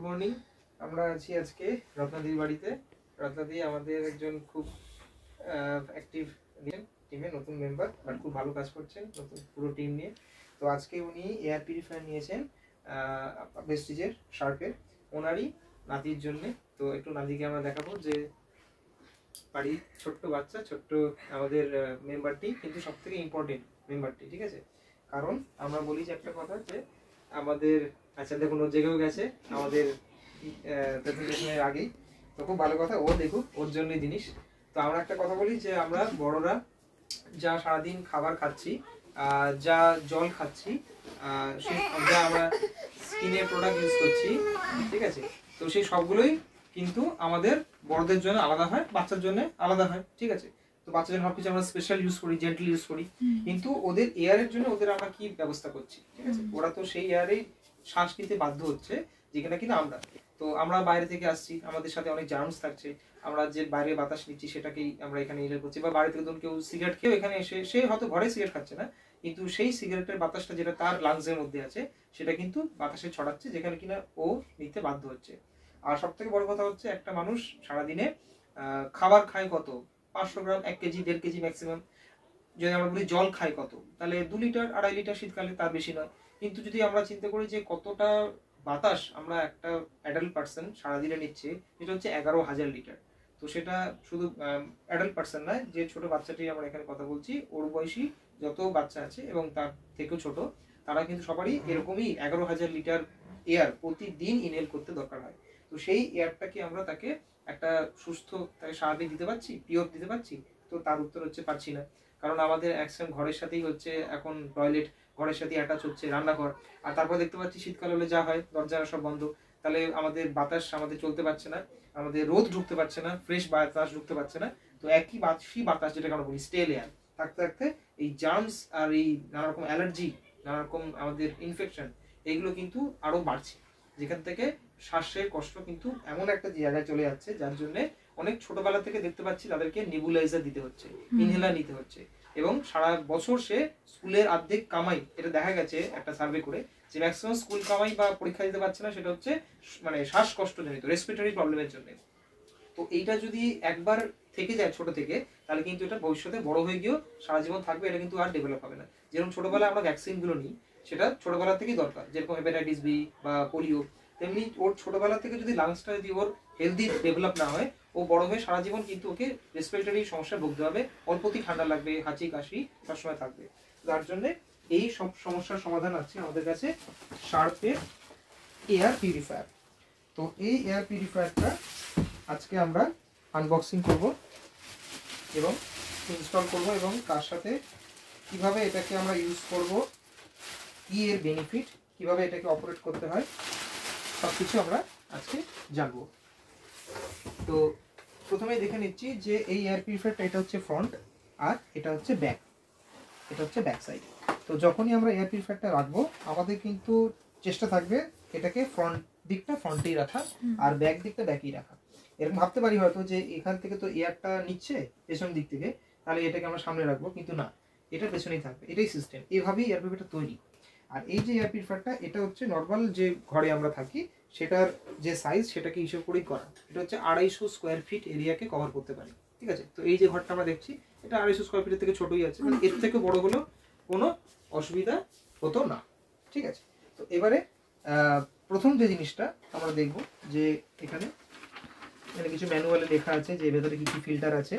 Good morning. আমরা আছি আজকে রত্নাদির বাড়িতে। রত্নাদি আমাদের একজন খুব অ্যাক্টিভ টিমে নতুন মেম্বার, বাট খুব ভালো কাজ করছেন নতুন পুরো টিম নিয়ে। তো আজকে উনি এয়ার পিউরিফায়ার নিয়েছেন ভেস্টিজের শার্পের, ওনারই নাতির জন্যে। তো একটু নাতিকে আমরা দেখাবো যে বাড়ির ছোট্ট বাচ্চা, ছোট্ট আমাদের মেম্বারটি কিন্তু সব থেকে ইম্পর্টেন্ট মেম্বারটি, ঠিক আছে? কারণ আমরা বলি যে একটা কথা যে আমাদের, আচ্ছা দেখুন ও জেগেও গেছে আমাদের প্রেজেন্টেশনের আগেই। তো খুব ভালো কথা, ও দেখুক, ওর জন্যই জিনিস। তো আমরা একটা কথা বলি যে আমরা বড়রা যা সারাদিন খাবার খাচ্ছি, যা জল খাচ্ছি, যা আমরা স্কিনের প্রোডাক্ট ইউজ করছি, ঠিক আছে, তো সেই সবগুলোই কিন্তু আমাদের বড়দের জন্য আলাদা হয়, বাচ্চার জন্য আলাদা হয়, ঠিক আছে? তো বাচ্চার জন্য সবকিছু আমরা স্পেশাল ইউজ করি, জেন্টলি ইউজ করি, কিন্তু ওদের এয়ারের জন্য ওদের আমরা কি ব্যবস্থা করছি, ঠিক আছে? ওরা তো সেই এয়ারেই শ্বাস নিতে বাধ্য হচ্ছে যেখানে কিনা আমরা, তো আমরা বাইরে থেকে আসছি, আমাদের সাথে অনেক জার্মস থাকছে, আমরা যে বাইরে বাতাস নিচ্ছি সেটাকেই আমরা এখানে ইনহেল করছি। বা বাড়ি থেকে ধরুন কেউ সিগারেট খেয়েও এখানে এসে, সে হয়তো ঘরে সিগারেট খাচ্ছে না, কিন্তু সেই সিগারেটের বাতাসটা যেটা তার লাংসের মধ্যে আছে সেটা কিন্তু বাতাসে ছড়াচ্ছে, যেখানে কিনা ও নিতে বাধ্য হচ্ছে। আর সব থেকে বড় কথা হচ্ছে একটা মানুষ সারাদিনে খাবার খায় কত, 500 গ্রাম, 1 কেজি, 1.5 কেজি ম্যাক্সিমাম। যদি আমরা বলি জল খায় কত, তাহলে 2 লিটার 2.5 লিটার শীতকালে, তার বেশি নয়। কিন্তু যদি আমরা চিন্তা করি যে কতটা বাতাস আমরা একটা অ্যাডাল্ট পার্সন সারাদিনে নিচ্ছে, যেটা হচ্ছে 11,000 লিটার। তো সেটা শুধু অ্যাডাল্ট পার্সন নয়, যে ছোট বাচ্চাটি আমরা এখানে কথা বলছি, ওর বয়সী যত বাচ্চা আছে এবং তার থেকেও ছোট, তারা কিন্তু সবারই এরকমই 11,000 লিটার এয়ার প্রতিদিন ইনহেল করতে দরকার হয়। তো সেই এয়ারটাকে আমরা তাকে একটা সুস্থ, তাকে স্বাভাবিক দিতে পারছি, পিওর দিতে পারছি? তো তার উত্তর হচ্ছে পারছি না। কারণ আমাদের একদম ঘরের সাথেই হচ্ছে এখন টয়লেট, ঘরের সাথে অ্যাটাচ হচ্ছে রান্নাঘর, আর তারপর দেখতে পাচ্ছি শীতকাল হলে যা হয়, দরজা সব বন্ধ, তাহলে আমাদের বাতাস আমাদের চলতে পারছে না, আমাদের রোদ ঢুকতে পারছে না, ফ্রেশ বাতাস ঢুকতে পারছে না। তো একই বাতাস যেটাকে আমরা বলি স্টেল এয়ার, থাকতে থাকতে এই জার্মস আর এই নানা রকম অ্যালার্জি, নানা রকম আমাদের ইনফেকশন, এগুলো কিন্তু আরো বাড়ছে, যেখান থেকে শ্বাসের কষ্ট কিন্তু এমন একটা জায়গায় চলে যাচ্ছে, যার জন্য অনেক ছোটবেলা থেকে দেখতে পাচ্ছি তাদেরকে নেবুলাইজার দিতে হচ্ছে, ইনহেলার নিতে হচ্ছে, এবং সারা বছর সে স্কুলের অর্ধেক কামাই, এটা দেখা গেছে একটা সার্ভে করে, যে ম্যাক্সিমাম স্কুল কামাই বা পরীক্ষা দিতে পারছে না, সেটা হচ্ছে মানে শ্বাসকষ্ট জনিত, রেসপিরেটরি প্রবলেমের জন্য। তো এইটা যদি একবার থেকে যায় ছোট থেকে, তাহলে কিন্তু এটা ভবিষ্যতে বড় হয়ে গিয়েও সারা জীবন থাকবে, এটা কিন্তু আর ডেভেলপ হবে না। যেরকম ছোটবেলায় আমরা ভ্যাকসিনগুলো নিই, সেটা ছোটবেলা থেকেই দরকার, যেরকম হেপাটাইটিস বি বা পোলিও, তেমনি ওর ছোটবেলা থেকে যদি লাংসটা যদি ওর হেলদি ডেভেলপ না হয়, ও বড় হয়ে সারা জীবন কিন্তু ওকে রেসপিরেটরি সমস্যা ভুগতে হবে, অল্পতেই ঠান্ডা লাগবে, হাঁচি কাশি সবসময় থাকবে। তার জন্য এই সব সমস্যার সমাধান আছে আমাদের কাছে শার্পের এয়ার পিউরিফায়ার। তো এই এয়ার পিউরিফায়ারটা আজকে আমরা আনবক্সিং করব এবং ইনস্টল করব, এবং তার সাথে কিভাবে এটাকে আমরা ইউজ করব, কি এর বেনিফিট, কিভাবে এটাকে অপারেট করতে হয়, সব কিছু আমরা আজকে জানবো। তো প্রথমেই দেখে নিচ্ছি যে এই এয়ার পিউরিফায়ারটা, এটা হচ্ছে ফ্রন্ট আর এটা হচ্ছে ব্যাক, এটা হচ্ছে ব্যাক সাইড। তো যখনই আমরা এয়ার পিউরিফায়ারটা রাখবো, আমাদের কিন্তু চেষ্টা থাকবে এটাকে ফ্রন্ট দিকটা ফ্রন্টেই রাখা আর ব্যাক দিকটা ব্যাকেই রাখা। এরকম ভাবতে পারি হয়তো যে এখান থেকে তো এয়ারটা নিচ্ছে পেছন দিক থেকে, তাহলে এটাকে আমরা সামনে রাখবো, কিন্তু না, এটা পেছনেই থাকবে, এটাই সিস্টেম, এইভাবেই এয়ার পিউরিফায়ারটা তৈরি। আর এই যে এয়ার পিউরিফায়ারটা, এটা হচ্ছে নর্মাল যে ঘরে আমরা থাকি সেটার যে সাইজ, সেটাকে হিসেব করেই করা। এটা হচ্ছে 250 স্কোয়ার ফিট এরিয়াকে কভার করতে পারে, ঠিক আছে? তো এই যে ঘরটা আমরা দেখছি, এটা 250 স্কোয়ার ফিটের থেকে ছোটই আছে, মানে এর থেকে বড় হলেও কোনো অসুবিধা হতো না, ঠিক আছে? তো এবারে প্রথম যে জিনিসটা আমরা দেখব, যে এখানে কিছু ম্যানুয়ালে লেখা আছে যে ভেতরে কি কি ফিল্টার আছে,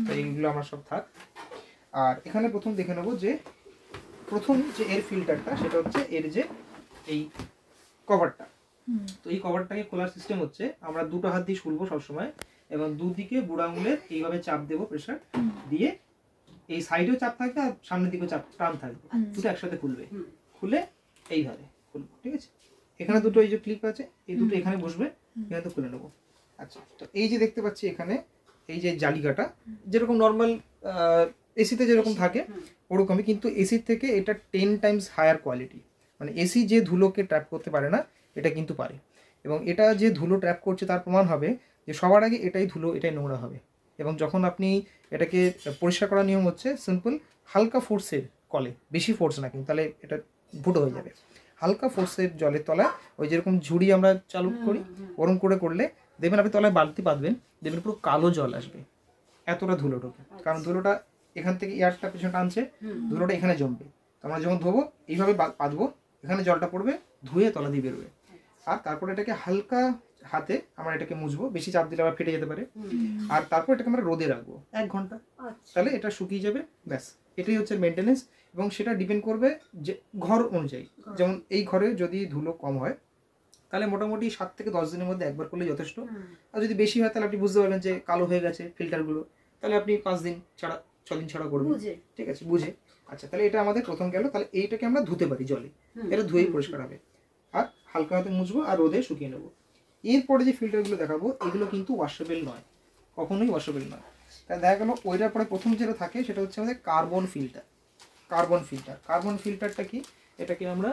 তো এইগুলো আমার সব থাক। আর এখানে প্রথম দেখে নেব যে প্রথম যে এর ফিল্টারটা, সেটা হচ্ছে এর যে এই কভারটা। তো এই কভারটাকে খোলার সিস্টেম হচ্ছে, আমরা দুটো হাত দিয়ে খুলবো সবসময়, এবং দুদিকে বুড়ো আঙুলের এইভাবে চাপ দেবো, প্রেসার দিয়ে, এই সাইডেও চাপ থাকবে আর সামনের দিকেও চাপ টান থাকবে, দুটো একসাথে খুলবে, খুলে এইভাবে খুলবো, ঠিক আছে? এখানে দুটো এই যে ক্লিপ আছে, এই দুটো এখানে বসবে, এখানে তো খুলে নেবো। আচ্ছা, তো এই যে দেখতে পাচ্ছি এখানে এই যে জালিকাটা, যেরকম নর্মাল এসিতে যেরকম থাকে ওরকমই, কিন্তু এসির থেকে এটা 10 টাইমস হায়ার কোয়ালিটি। মানে এসি যে ধুলোকে ট্র্যাপ করতে পারে না, এটা কিন্তু পারে, এবং এটা যে ধুলো ট্র্যাপ করছে তার প্রমাণ হবে যে সবার আগে এটাই ধুলো, এটাই নোংরা হবে। এবং যখন আপনি এটাকে পরিষ্কার করার নিয়ম হচ্ছে সিম্পল, হালকা ফোর্সের কলে, বেশি ফোর্স না কিন্তু, তাহলে এটা ফুটো হয়ে যাবে। হালকা ফোর্সের জলের তলায় ওই যেরকম ঝুড়ি আমরা চালু করি ওরম করে করলে দেখবেন আপনি তলায় বালতি পাতবেন, দেখবেন পুরো কালো জল আসবে, এতটা ধুলো ঢোকে। কারণ ধুলোটা এখান থেকে এয়ারটা পেছনে টানছে, ধুলোটা এখানে জমবে। তো আমরা যখন ধোবো এইভাবে পাতবো, এখানে জলটা পড়বে, ধুয়ে তলা দিয়ে বেরোবে। আর তারপরে এটাকে হালকা হাতে আমরা এটাকে মুছবো, বেশি চাপ দিলে আবার ফেটে যেতে পারে। আর তারপর এটাকে আমরা রোদে রাখবো 1 ঘন্টা, তাহলে এটা শুকিয়ে যাবে, ব্যাস। এটাই হচ্ছে মেনটেনেন্স। এবং সেটা ডিপেন্ড করবে যে ঘর অনুযায়ী। যেমন এই ঘরে যদি ধুলো কম হয় তাহলে মোটামুটি 7 থেকে 10 দিনের মধ্যে একবার করলে যথেষ্ট। আর যদি বেশি হয় তাহলে আপনি বুঝতে পারবেন যে কালো হয়ে গেছে ফিল্টারগুলো, তাহলে আপনি 5 দিন ছাড়া 6 দিন ছাড়া করবেন, ঠিক আছে, বুঝে। আচ্ছা, তাহলে এটা আমাদের প্রথম গেল। তাহলে এইটাকে আমরা ধুতে পারি জলে, এটা ধুয়েই পরিষ্কার হবে। আর হালকা হাতে মুছবো আর রোদে শুকিয়ে নেবো। এরপরে যে ফিল্টারগুলো দেখাবো এগুলো কিন্তু ওয়াশেবল নয়, কখনোই ওয়াশেবল নয়। তাই দেখা গেলো ওইটার পরে প্রথম যেটা থাকে সেটা হচ্ছে আমাদের কার্বন ফিল্টার। কার্বন ফিল্টারটা কি, এটাকে আমরা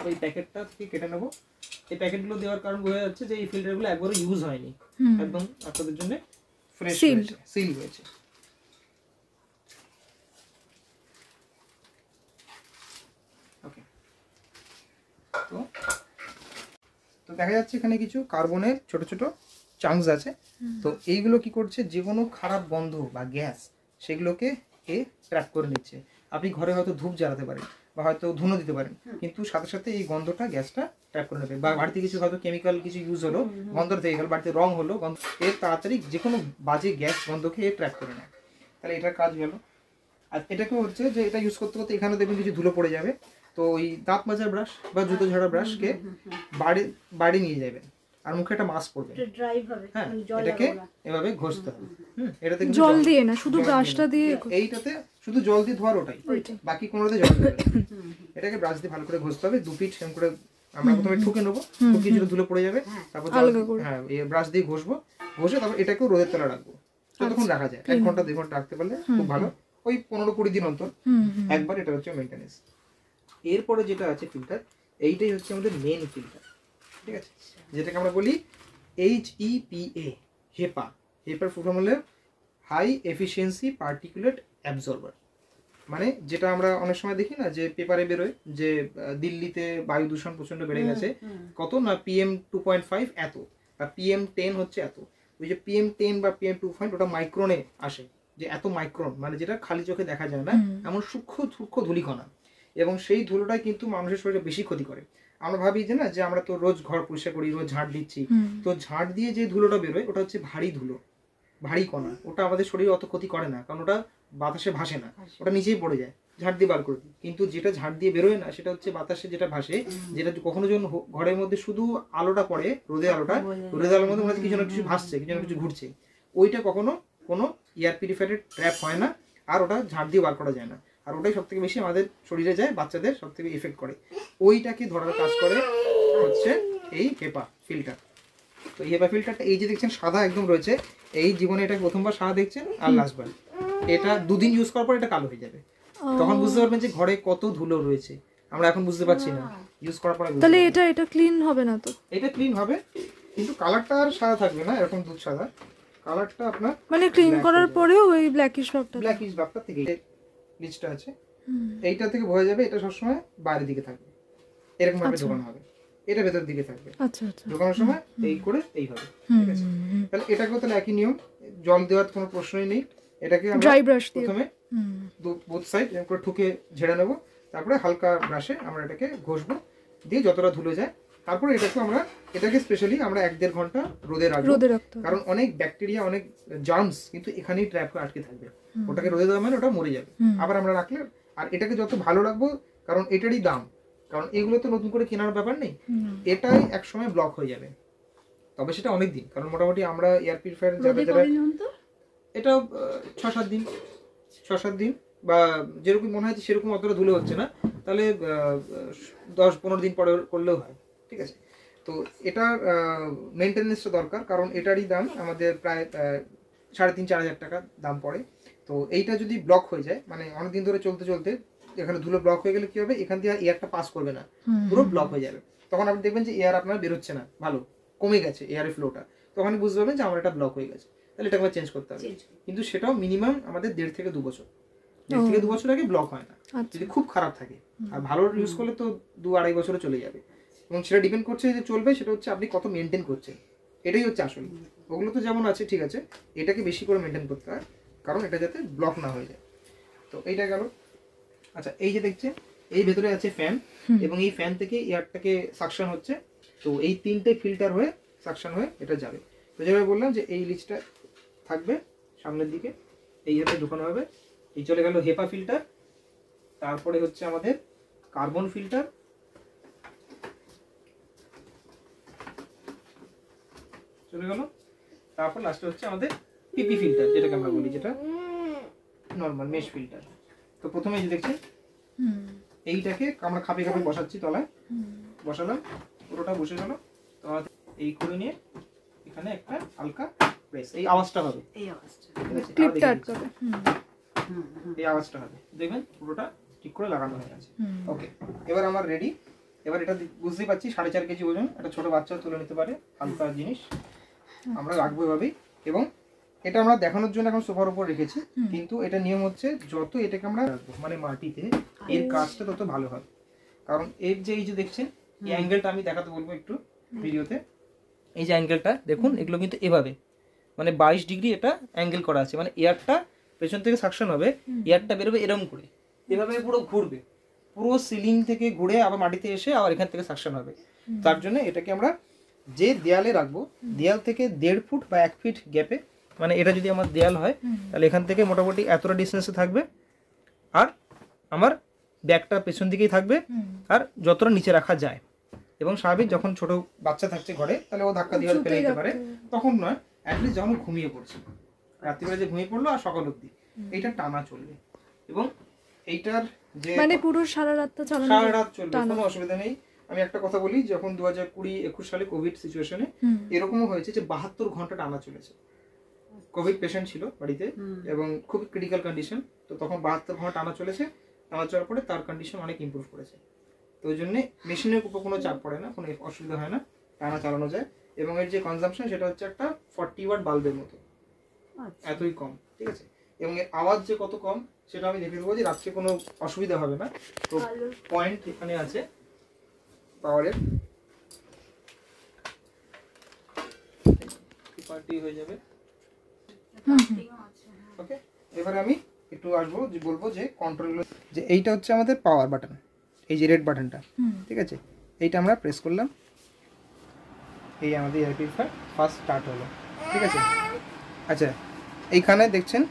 ওই প্যাকেটটা থেকে কেটে নেবো। এই প্যাকেটগুলো দেওয়ার কারণ বোঝা যাচ্ছে যে এই ফিল্টারগুলো একবারও ইউজ হয়নি, একদম আপনাদের জন্য ফ্রেশ হয়েছে, সিল হয়েছে। ওকে, তো দেখা যাচ্ছে এখানে কিছু কার্বনের ছোট ছোট চাংস আছে। তো এইগুলো কি করছে, যে কোনো খারাপ গন্ধ বা গ্যাস সেগুলোকে এ ট্র্যাপ করে নিচ্ছে। আপনি ঘরে হয়তো ধূপ জ্বালাতে পারেন বা হয়তো ধুনো দিতে পারেন, কিন্তু সাথে সাথে এই গন্ধটা গ্যাসটা ট্র্যাপ করে নেবে। বা বাড়িতে কিছু হয়তো কেমিক্যাল কিছু ইউজ হলো, গন্ধটা থেকে গেল, বাড়িতে রং হলো, গন্ধ এর তাড়াতাড়ি যে কোনো বাজে গ্যাস গন্ধকে এ ট্র্যাপ করে নেয়। তাহলে এটার কাজ গেল। আর এটাকেও হচ্ছে যে এটা ইউজ করতে করতে এখানে দেখবেন কিছু ধুলো পড়ে যাবে, তো ওই দাঁত মাজার ব্রাশ বা জুতো ঝাড়া ব্রাশকে বাড়ি নিয়ে যাবেন আর মুখে একটা মাস্ক পরবেন। হ্যাঁ, এটাকে এভাবে ঘষতে হবে। এটাতে জল দিয়ে না, শুধু ব্রাশটা দিয়ে, এইটাতে শুধু জল দিয়ে ধোয়ার ওটাই, বাকি কোনোটাতে জল দেবে না। এটাকে ব্রাশ দিয়ে ভালো করে ঘষতে হবে, 2 ফিট সেম করে আমরা প্রথমে ঠুকে নেবো, ঠুকে যেটা ধুলো পড়ে যাবে, তারপর হ্যাঁ এই ব্রাশ দিয়ে ঘষবো, ঘষে তারপর এটাকেও রোদের তলা রাখবো, যতক্ষণ রাখা যায়, 1 ঘন্টা 2 ঘন্টা রাখতে পারলে খুব ভালো। ওই 15-20 দিন অন্তর একবার, এটা হচ্ছে মেইনটেনেন্স। এরপরে যেটা আছে ফিল্টার, এইটাই হচ্ছে আমাদের মেন ফিল্টার, ঠিক আছে, যেটাকে আমরা বলি HEPA, হেপা। হেপার ফুল ফর্ম হলো হাই এফিসিয়েন্সি পার্টিকুলেট অ্যাবজর্বার। মানে যেটা আমরা অনেক সময় দেখি না যে পেপারে বেরোয় যে দিল্লিতে বায়ু দূষণ প্রচন্ড বেড়ে গেছে, কত না PM 2.5 এত, বা PM10 হচ্ছে এত। ওই যে PM10 বা PM2.5 ওটা মাইক্রনে আসে, যে এত মাইক্রন, মানে যেটা খালি চোখে দেখা যায় না, এমন সূক্ষ্ম ধূলিকণা। এবং সেই ধুলোটাই কিন্তু মানুষের শরীরে বেশি ক্ষতি করে। আমরা ভাবি যে না, যে আমরা তো রোজ ঘর পরিষ্কার করি, রোজ ঝাঁট দিচ্ছি, তো ঝাঁট দিয়ে যে ধুলোটা বেরোয় ওটা হচ্ছে ভারী ধুলো, ভারী কণা। ওটা আমাদের শরীরে অত ক্ষতি করে না, কারণ ওটা বাতাসে ভাসে না, ওটা নিচেই পড়ে যায়, ঝাঁট দিয়ে বার করে দিই। কিন্তু যেটা ঝাঁট দিয়ে বেরোয় না সেটা হচ্ছে বাতাসে যেটা ভাসে, যেটা কখনো যখন ঘরের মধ্যে শুধু আলোটা পড়ে, রোদের আলোটা, রোদের আলোর মধ্যে মনে হচ্ছে কিছু না কিছু ভাসছে, কিছু না কিছু ঘুরছে, ওইটা কখনো কোনো এয়ার পিউরিফায়ারের ট্র্যাপ হয় না, আর ওটা ঝাঁট দিয়ে বার করা যায় না। আর ওটাই সব থেকে বেশি আমাদের শরীরে যায়, বাচ্চাদের সব থেকে এফেক্ট করে। ওইটাকে ধরার কাজ করে হচ্ছে এই হেপা ফিল্টার। তো এই হেপা ফিল্টারটা, এই যে দেখছেন সাদা একদম রয়েছে, এই জীবনে এটা প্রথমবার সাদা দেখছেন, আর লাস্টবার এটা 2 দিন ইউজ করার পর এটা কালো হয়ে যাবে। তখন বুঝতে পারবেন যে ঘরে কত ধুলো রয়েছে, আমরা এখন বুঝতে পারছি না, ইউজ করার পরে। তাহলে এটা ক্লিন হবে না? তো এটা ক্লিন হবে, কিন্তু কালারটা আর সাদা থাকবে না, এরকম দুধ সাদা কালারটা আপনার, মানে ক্লিন করার পরেও ওই ব্ল্যাকিশ ভাবটা থেকে লিচটা আছে, এইটা থেকে বোঝা যাবে এটা সবসময় বাইরের দিকে থাকবে, এরকম ভাবে ঢোকানো হবে, এটা ভেতর দিকে থাকবে। আচ্ছা আচ্ছা, ঢোকানোর সময় এই করে এই হবে, ঠিক আছে। তাহলে এটাকেও তাহলে একই নিয়ম, জল দেওয়ার কোনো প্রশ্নই নেই। এটাকে আমরা ড্রাই ব্রাশ দিয়ে প্রথমে বোথ সাইড এরকম করে ঠুকে ঝেড়ে নেব, তারপরে হালকা ব্রাশে আমরা এটাকে ঘষবো, দিয়ে যতটা ধুলো যায়, তারপরে এটাকে স্পেশালি আমরা 1-1.5 ঘন্টা রোদে রাখবো। কারণ অনেক ব্যাকটেরিয়া, অনেক জার্মস কিন্তু এখানেই ট্র্যাপ করে আটকে থাকবে। ওটাকে রোদে দেওয়া মানে ওটা মরে যাবে, আবার আমরা রাখলে। আর এটাকে যত ভালো রাখবো, কারণ এটারই দাম, কারণ এগুলো তো নতুন করে কেনার ব্যাপার নেই, এটাই একসময় ব্লক হয়ে যাবে, তবে সেটা অনেক দিন। কারণ মোটামুটি আমরা এয়ার পিউরিফায়ার যারা এটা 6-7 দিন বা যেরকম মনে হয় সেরকম অতটা ধুলো হচ্ছে না, তাহলে 10-15 দিন পরে করলেও হয়, ঠিক আছে। তো এটার মেনটেনেন্সটা দরকার, কারণ এটারই দাম আমাদের প্রায় 3,500-4 হাজার টাকা দাম পড়ে। তো এইটা যদি ব্লক হয়ে যায়, মানে অনেকদিন ধরে চলতে এখানে ধুলো ব্লক হয়ে গেলে কি হবে, এখান দিয়ে এয়ারটা পাস করবে না, পুরো ব্লক হয়ে যাবে। তখন আপনি দেখবেন যে এয়ার আপনার বেরোচ্ছে না, ভালো কমে গেছে এয়ারের ফ্লোটা, তখন বুঝতে পারবেন যে আমার এটা ব্লক হয়ে গেছে, তাহলে এটাকে চেঞ্জ করতে হবে। কিন্তু সেটাও মিনিমাম আমাদের 1.5 থেকে 2 বছর 1 থেকে 2 বছর আগে ব্লক হয় না আচ্ছা যদি খুব খারাপ থাকে। আর ভালো ইউজ করলে তো 2-2.5 বছরে চলে যাবে। এবং সেটা ডিপেন্ড করছে যে চলবে সেটা হচ্ছে আপনি কত মেনটেন করছেন, এটাই হচ্ছে আসল। ওগুলো তো যেমন আছে ঠিক আছে, এটাকে বেশি করে মেনটেন করতে হয় কারণ এটা যাতে ব্লক না হয়ে যায়। তো এইটা গেল। আচ্ছা এই যে দেখছেন এই ভেতরে আছে ফ্যান, এবং এই ফ্যান থেকে এয়ারটাকে সাকশন হচ্ছে। তো এই 3টে ফিল্টার হয়ে সাকশন হয়ে এটা যাবে। তো যেভাবে বললাম যে এই লিচটা থাকবে সামনের দিকে, এই জায়গায় ঢুকানো হবে। এই চলে গেল হেপা ফিল্টার, তারপরে হচ্ছে আমাদের কার্বন ফিল্টার, চলে গেল। তারপর লাস্টে হচ্ছে আমাদের পিপি ফিল্টার, যেটাকে আমরা বলি, যেটা নরমাল মেশ ফিল্টার। তো প্রথমে এই যে দেখছেন এইটাকে আমরা খাপে খাপে বসাচ্ছি, তলায় বসালাম, পুরোটা বসে গেল। তো এই করে নিয়ে এখানে একটা হালকা প্রেস, এই আওয়াজটা হবে, এই আওয়াজটা, ঠিক আছে, ক্লিপটা আটকাবে। এই আওয়াজটা হবে, দেখবেন পুরোটা ঠিক করে লাগানো হয়ে গেছে। ওকে, এবার আমার রেডি। এবার এটা বুঝতেই পারছি 4.5 কেজি ওজন, একটা ছোট বাচ্চাও তুলে নিতে পারে, হালকা জিনিস আমরা রাখবো এভাবেই। এবং এটা আমরা দেখানোর জন্য এখন সোফার উপর রেখেছি, কিন্তু এটা নিয়ম হচ্ছে যত এটাকে আমরা রাখবো মানে মাটিতে, এর কাজটা তত ভালো হবে। কারণ এর যে এই যে দেখছেন এই অ্যাঙ্গেলটা আমি দেখাতে বলবো একটু ভিডিওতে। এই যে অ্যাঙ্গেলটা দেখুন, এগুলো কিন্তু এভাবে মানে 22 ডিগ্রি এটা অ্যাঙ্গেল করা আছে, মানে এয়ারটা পেছন থেকে সাকশন হবে, এয়ারটা বেরোবে এরকম করে, এভাবে পুরো ঘুরবে, পুরো সিলিং থেকে ঘুরে আবার মাটিতে এসে আবার এখান থেকে সাকশন হবে। তার জন্য এটাকে আমরা যে দেয়ালে রাখবো, দেয়াল থেকে 1.5 ফুট বা 1 ফিট গ্যাপে, মানে এটা যদি আমার দেয়াল হয় তাহলে এখান থেকে মোটামুটি এতটা ডিস্টেন্সে থাকবে, আর আমার ব্যাগটা পেছন দিকেই থাকবে, আর যতটা নিচে রাখা যায়। এবং স্বাভাবিক যখন ছোট বাচ্চা থাকছে ঘরে তাহলে ও ধাক্কা দিয়ে ফেলে দিতে পারে, তখন নয়, অ্যাটলিস্ট যখন ঘুমিয়ে পড়ছে, রাত্রিবেলা যে ঘুমিয়ে পড়লো আর সকাল অবধি এইটা টানা চলবে। এবং এইটার যে মানে পুরো সারা রাতটা চালানো, সারা রাত চলবে, কোনো অসুবিধা নেই। আমি একটা কথা বলি, যখন 2020-21 সালে কোভিড সিচুয়েশনে এরকমও হয়েছে যে 72 ঘন্টা টানা চলেছে। কোভিড পেশেন্ট ছিল বাড়িতে এবং খুব ক্রিটিক্যাল কন্ডিশন, তো তখন 72 ঘন্টা টানা চলেছে। টানা চলার পরে তার কন্ডিশন অনেক ইমপ্রুভ করেছে। তো ওই জন্য মেশিনের উপর কোনো চাপ পড়ে না, কোনো অসুবিধা হয় না, টানা চালানো যায়। এবং এর যে কনজাম্পশন সেটা হচ্ছে একটা 40 ওয়াট বাল্বের মতো, এতই কম, ঠিক আছে। এবং এর আওয়াজ যে কত কম সেটা আমি দেখে দেবো, যে রাত্রে কোনো অসুবিধা হবে না। তো পয়েন্ট এখানে আছে পাওয়ারের, হয়ে যাবে। ওকে, এবারে আমি একটু আসবো যে বলবো যে কন্ট্রোল, যে এইটা হচ্ছে আমাদের পাওয়ার বাটন, এই যে রেড বাটনটা, ঠিক আছে, এইটা আমরা প্রেস করলাম, এই আমাদের এয়ার পিউরিফায়ার ফার্স্ট স্টার্ট হলো, ঠিক আছে। আচ্ছা এইখানে দেখছেন,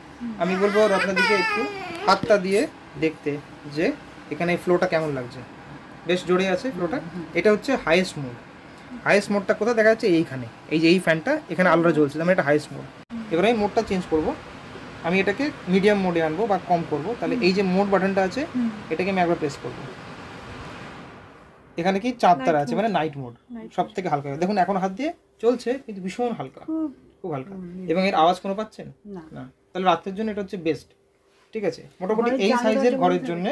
আমি বলবো আপনাদেরকে একটু হাতটা দিয়ে দেখতে যে এখানে ফ্লোটা কেমন লাগছে, বেশ জোরে আছে ফ্লোটা। এটা হচ্ছে হাইয়েস্ট মোড। হাইয়েস্ট মোডটা কোথায় দেখা যাচ্ছে, এইখানে, এই যে এই ফ্যানটা এখানে আলোটা জ্বলছে, আমি এটা হাইয়েস্ট মোড। এবার আমি মোডটা চেঞ্জ করব, আমি এটাকে মিডিয়াম মোডে আনবো বা কম করব। তাহলে এই যে মোড বাটনটা আছে এটাকে আমি একবার প্রেস করব, এখানে কি 4 তারা আছে, মানে নাইট মোড, সব থেকে হালকা। দেখুন এখন হাত দিয়ে চলছে কিন্তু ভীষণ হালকা, খুব হালকা। এবং এর আওয়াজ কোনো পাচ্ছেন না, তাহলে রাতের জন্য এটা হচ্ছে বেস্ট, ঠিক আছে। মোটামুটি এই সাইজের ঘরের জন্য,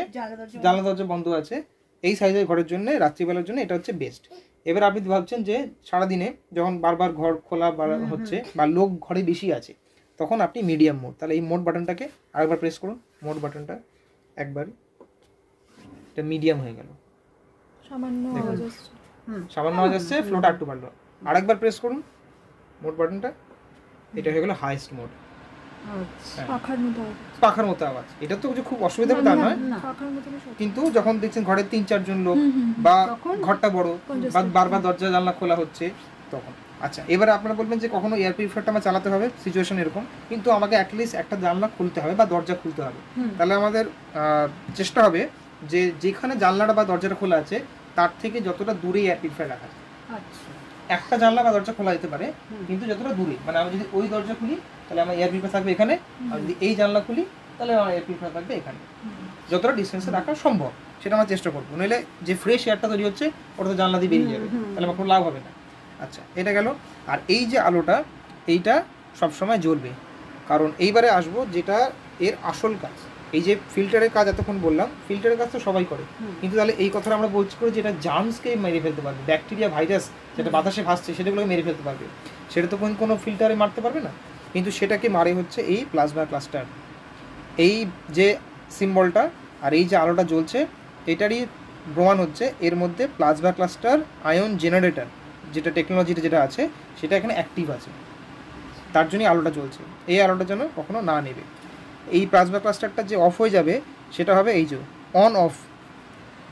জানলা দরজা বন্ধ আছে, এই সাইজের ঘরের জন্য রাত্রিবেলার জন্য এটা হচ্ছে বেস্ট। এবার আপনি ভাবছেন যে সারাদিনে যখন বারবার ঘর খোলা হচ্ছে বা লোক ঘরে বেশি আছে, তখন আপনি মিডিয়াম মোড, তাহলে এই মোড বাটনটাকে আরেকবার প্রেস করুন, মোড বাটনটা একবার, এটা মিডিয়াম হয়ে গেল, সামান্য আওয়াজ আসছে, সামান্য আওয়াজ আসছে, ফ্লোটা একটু বাড়লো, আরেকবার প্রেস করুন মোড বাটনটা, এটা হয়ে গেল হাইয়েস্ট মোড। পাখার মতো আওয়াজ, এটা তো খুব অসুবিধা তা নয়, কিন্তু যখন দেখছেন ঘরে 3-4 জন লোক বা ঘরটা বড় বা বারবার দরজা জানলা খোলা হচ্ছে তখন। আচ্ছা এবারে আপনারা বলবেন যে কখনো এয়ার পিউরিফায়ারটা আমার চালাতে হবে, সিচুয়েশন এরকম, কিন্তু আমাকে অ্যাটলিস্ট একটা জানলা খুলতে হবে বা দরজা খুলতে হবে। তাহলে আমাদের চেষ্টা হবে যে যেখানে জানলাটা বা দরজাটা খোলা আছে তার থেকে যতটা দূরে এয়ার পিউরিফায়ার রাখা যায়। একটা জানলা বা দরজা খোলা যেতে পারে, কিন্তু যতটা দূরে, মানে আমি যদি ওই দরজা খুলি তাহলে আমার এয়ার পিউরিফায়ার থাকবে এখানে, আর যদি এই জানলা খুলি তাহলে আমার এয়ার পিউরিফায়ার থাকবে এখানে। যতটা ডিস্টেন্সে রাখা সম্ভব সেটা আমরা চেষ্টা করবো, নইলে যে ফ্রেশ এয়ারটা তৈরি হচ্ছে ওটা তো জানলা দিয়ে বেরিয়ে যাবে, তাহলে আমার কোনো লাভ হবে না। আচ্ছা এটা গেল। আর এই যে আলোটা এইটা সবসময় জ্বলবে, কারণ এইবারে আসবো যেটা এর আসল কাজ। এই যে ফিল্টারের কাজ এতক্ষণ বললাম, ফিল্টারের কাজ তো সবাই করে, কিন্তু তাহলে এই কথাটা আমরা বলছি করে যেটা জার্মসকে মেরে ফেলতে পারবে, ব্যাকটেরিয়া ভাইরাস যেটা বাতাসে ভাসছে সেটাগুলোকে মেরে ফেলতে পারবে, সেটা তো কোনো ফিল্টারে মারতে পারবে না, কিন্তু সেটাকে মারে হচ্ছে এই প্লাজমা ক্লাস্টার। এই যে সিম্বলটা আর এই যে আলোটা জ্বলছে এটারই প্রমাণ হচ্ছে এর মধ্যে প্লাজমা ক্লাস্টার আয়ন জেনারেটর যেটা টেকনোলজিটা যেটা আছে সেটা এখানে অ্যাক্টিভ আছে, তার জন্যই আলোটা জ্বলছে। এই আলোটা যেন কখনো না নেবে। এই প্লাজমা ক্লাস্টারটা যে অফ হয়ে যাবে সেটা হবে এই যে অন অফ,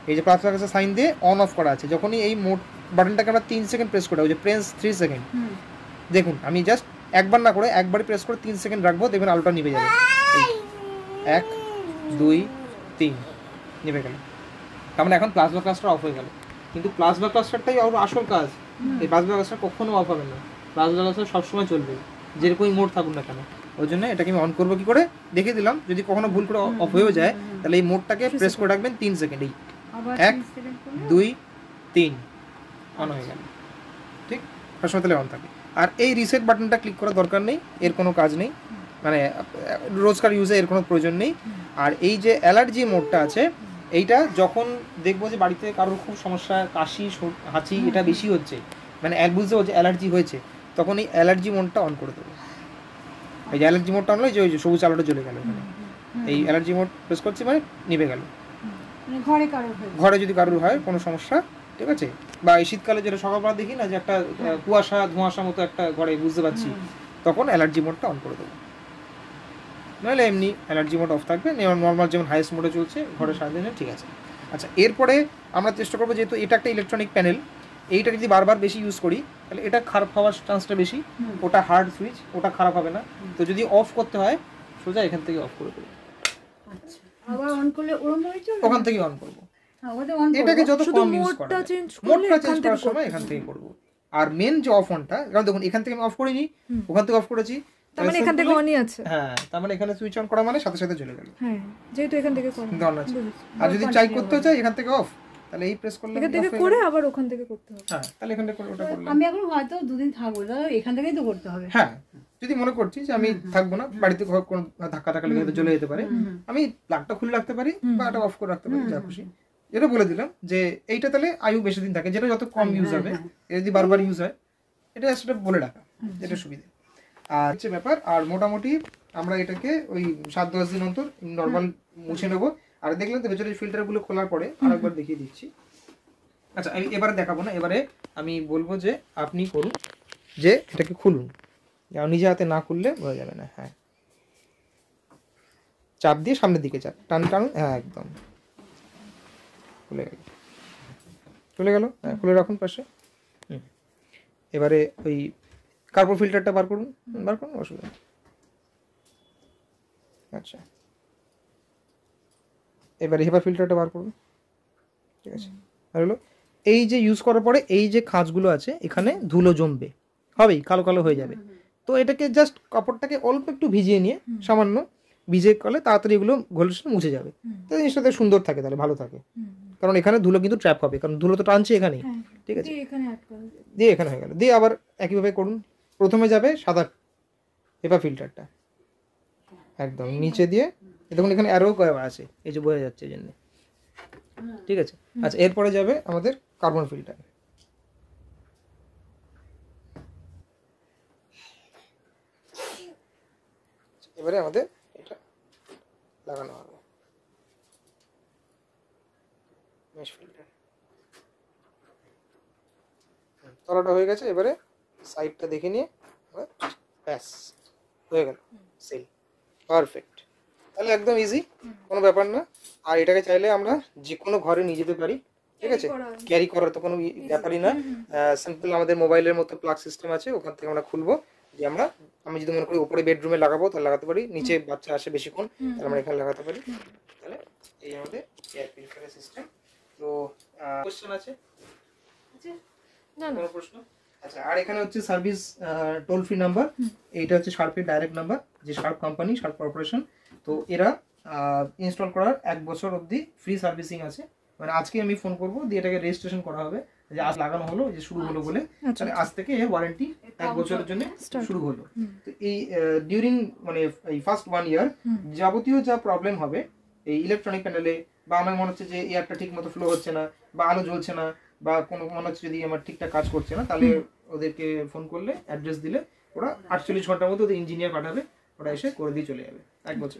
এই যে প্লাজমা ক্লাস্টার সাইন দিয়ে অন অফ করা আছে। যখনই এই মোড বাটনটাকে আমরা 3 সেকেন্ড প্রেস করে, ওই যে প্রেস 3 সেকেন্ড, দেখুন আমি জাস্ট একবার না করে একবারই প্রেস করে 3 সেকেন্ড রাখবো, দেখবেন আলোটা নিভে যাবে। 1 2 3 নিভে গেল। তার মানে এখন প্লাজমা ক্লাস্টার অফ হয়ে গেল। কিন্তু প্লাজমা ক্লাস্টারটাই ওর আসল কাজ। এই প্লাজমা ক্লাস্টার কখনো অফ হবে না, প্লাজমা ক্লাস্টার সবসময় চলবে যেরকমই মোড থাকুন না কেন। ওই জন্য এটাকে আমি অন করবো কি করে দেখিয়ে দিলাম। যদি কখনো ভুল করে অফ হয়েও যায় তাহলে এই মোডটাকে প্রেস করে রাখবেন 3 সেকেন্ড, এই 1 2 3 অন হয়ে গেল। ঠিক, সবসময় তাহলে অন থাকে। আর এই রিসেট বাটনটা ক্লিক করার দরকার নেই, এর কোনো কাজ নেই, মানে রোজকার ইউজে এর কোনো প্রয়োজন নেই। আর এই যে অ্যালার্জি মোডটা আছে এইটা যখন দেখবো যে বাড়িতে কারোর খুব সমস্যা, কাশি হাঁচি এটা বেশি হচ্ছে, মানে বুঝতে যে অ্যালার্জি হয়েছে, তখন এই অ্যালার্জি মোডটা অন করে দেবো। এই যে অ্যালার্জি মোডটা অন হলো, যে ওই যে সবুজ আলোটা জ্বলে গেল এখানে, এই অ্যালার্জি মোড প্রেস করছি মানে নিভে গেল। ঘরে যদি কারোর হয় কোনো সমস্যা, ঠিক আছে, বা এই শীতকালে যেটা সকালবেলা দেখি না যে একটা কুয়াশা ধোঁয়াশা মতো একটা ঘরে বুঝতে পারছি, তখন অ্যালার্জি মোডটা অন করে দেবো। নাহলে এমনি অ্যালার্জি মোড অফ থাকবে, নর্মাল যেমন হাইয়েস্ট মোডে চলছে ঘরে সারাদিনে, ঠিক আছে। আচ্ছা, এরপরে আমরা চেষ্টা করবো, যেহেতু এটা একটা ইলেকট্রনিক প্যানেল, এইটা যদি বারবার বেশি ইউজ করি তাহলে এটা খারাপ হওয়ার চান্সটা বেশি। ওটা হার্ড সুইচ, ওটা খারাপ হবে না। তো যদি অফ করতে হয় সোজা এখান থেকে অফ করে দেবো, আবার অন করলে ওখান থেকে অন করবো। এটাকে যত কম ইউজ করা যায়, মোডটা চেঞ্জ করার সময় এখান থেকে করবো। আর মেন যে অফ অনটা, কারণ দেখুন এখান থেকে আমি অফ করিনি, ওখান থেকে অফ করেছি, তার মানে এখান থেকে অনই আছে। হ্যাঁ, তার মানে এখানে সুইচ অন করা মানে সাথে সাথে জ্বলে গেল। হ্যাঁ, যেহেতু এখান থেকে করা অন আছে। আর যদি চাই করতে চাই এখান থেকে অফ, তাহলে এই প্রেস করলে এখান থেকে করে আবার ওখান থেকে করতে হবে। হ্যাঁ, তাহলে এখান থেকে ওটা করলাম। আমি এখন হয়তো 2 দিন থাকবো, তাহলে এখান থেকেই তো করতে হবে। হ্যাঁ, যদি মনে করছি যে আমি থাকবো না, বাড়িতে কোনো ধাক্কা টাক্কা লেগে জ্বলে যেতে পারে, আমি প্লাগটা খুলে রাখতে পারি বা এটা অফ করে রাখতে পারি, যা খুশি। এটা বলে দিলাম যে এইটা তাহলে আয়ু বেশি দিন থাকে, যেটা যত কম ইউজ হবে, এটা যদি বারবার ইউজ হয়, এটা সেটা বলে রাখা, এটা সুবিধা। আর হচ্ছে ব্যাপার। আর মোটামুটি আমরা এটাকে ওই 7-10 দিন অন্তর নর্মাল মুছে নেবো। আর দেখলেন তো ভেতরের ফিল্টারগুলো খোলার পরে আরেকবার দেখিয়ে দিচ্ছি। আচ্ছা, আমি এবারে দেখাবো না, এবারে আমি বলবো যে আপনি করুন, যে এটাকে খুলুন। নিজে হাতে না খুললে বোঝা যাবে না। হ্যাঁ, চাপ দিয়ে সামনের দিকে চাপ, টানুন। হ্যাঁ, একদম খুলে গেল, খুলে গেল। হ্যাঁ, খুলে রাখুন পাশে। এবারে ওই কার্বন ফিল্টারটা বার করুন, অসুবিধা। আচ্ছা, এবারে হেপার ফিল্টারটা বার করুন, ঠিক আছে। আর হলো এই যে ইউজ করার পরে এই যে খাঁজগুলো আছে এখানে ধুলো জমবে, হবেই, কালো কালো হয়ে যাবে। তো এটাকে জাস্ট কাপড়টাকে অল্প একটু ভিজিয়ে নিয়ে, সামান্য ভিজিয়ে করলে তাড়াতাড়ি এগুলো ঘষলে মুছে যাবে। তো জিনিসটা সুন্দর থাকে, তাহলে ভালো থাকে। কারণ এখানে ধুলো কিন্তু ট্র্যাপ হবে, কারণ ধুলো তো টানছে এখানেই, ঠিক আছে। দিয়ে এখানে হয়ে গেল। দিয়ে আবার একইভাবে করুন। প্রথমে যাবে সাদা হেপার ফিল্টারটা একদম নিচে দিয়ে, দেখুন এখানে অ্যারো করা আছে, এই যে বোঝা যাচ্ছে এই জন্য, ঠিক আছে। আচ্ছা, এরপরে যাবে আমাদের কার্বন ফিল্টার। এবারে আমাদের এটা লাগানো হবে মেশ ফিল্টার। তলাটা হয়ে গেছে, এবারে সাইডটা দেখে নিয়ে ব্যাস হয়ে গেল, সেল, পারফেক্ট। তাহলে একদম ইজি, কোনো ব্যাপার না। আর এটাকে চাইলে আমরা যে কোনো ঘরে নিয়ে যেতে পারি, ঠিক আছে। ক্যারি করার তো কোনো ব্যাপারই না। সিম্পল আমাদের মোবাইলের মতো প্লাগ সিস্টেম আছে, ওখান থেকে আমরা খুলবো। যে আমি যদি মনে করি উপরে বেডরুমে লাগাবো তাহলে লাগাতে পারি, নিচে বাচ্চা আসে বেশিক্ষণ তাহলে আমরা এখানে লাগাতে পারি। তাহলে এই আমাদের এয়ার পিউরিফায়ার সিস্টেম। তো কোশ্চেন আছে? না, কোনো প্রশ্ন? আচ্ছা, আর এখানে হচ্ছে সার্ভিস টোল ফ্রি নাম্বার। এইটা হচ্ছে শার্পের ডাইরেক্ট নাম্বার, যে শার্প কোম্পানি, শার্প কর্পোরেশন। তো এরা ইনস্টল করার 1 বছর অবধি ফ্রি সার্ভিসিং আছে। মানে আজকে আমি ফোন করবো, দিয়ে এটাকে রেজিস্ট্রেশন করা হবে, যে আজ লাগানো হলো, যে শুরু হলো বলে, তাহলে আজ থেকে এর ওয়ারেন্টি 1 বছরের জন্য শুরু হলো। তো এই ডিউরিং মানে এই ফার্স্ট 1 ইয়ার যাবতীয় যা প্রবলেম হবে এই ইলেকট্রনিক প্যানেলে, বা আমার মনে হচ্ছে যে এয়ারটা ঠিক মতো ফ্লো হচ্ছে না, বা আলো জ্বলছে না, বা কোনো মনে হচ্ছে যদি আমার ঠিকঠাক কাজ করছে না, তাহলে ওদেরকে ফোন করলে, অ্যাড্রেস দিলে, ওরা 48 ঘন্টার মধ্যে ওদের ইঞ্জিনিয়ার পাঠাবে, ওরা এসে করে দিয়ে চলে যাবে 1 বছর।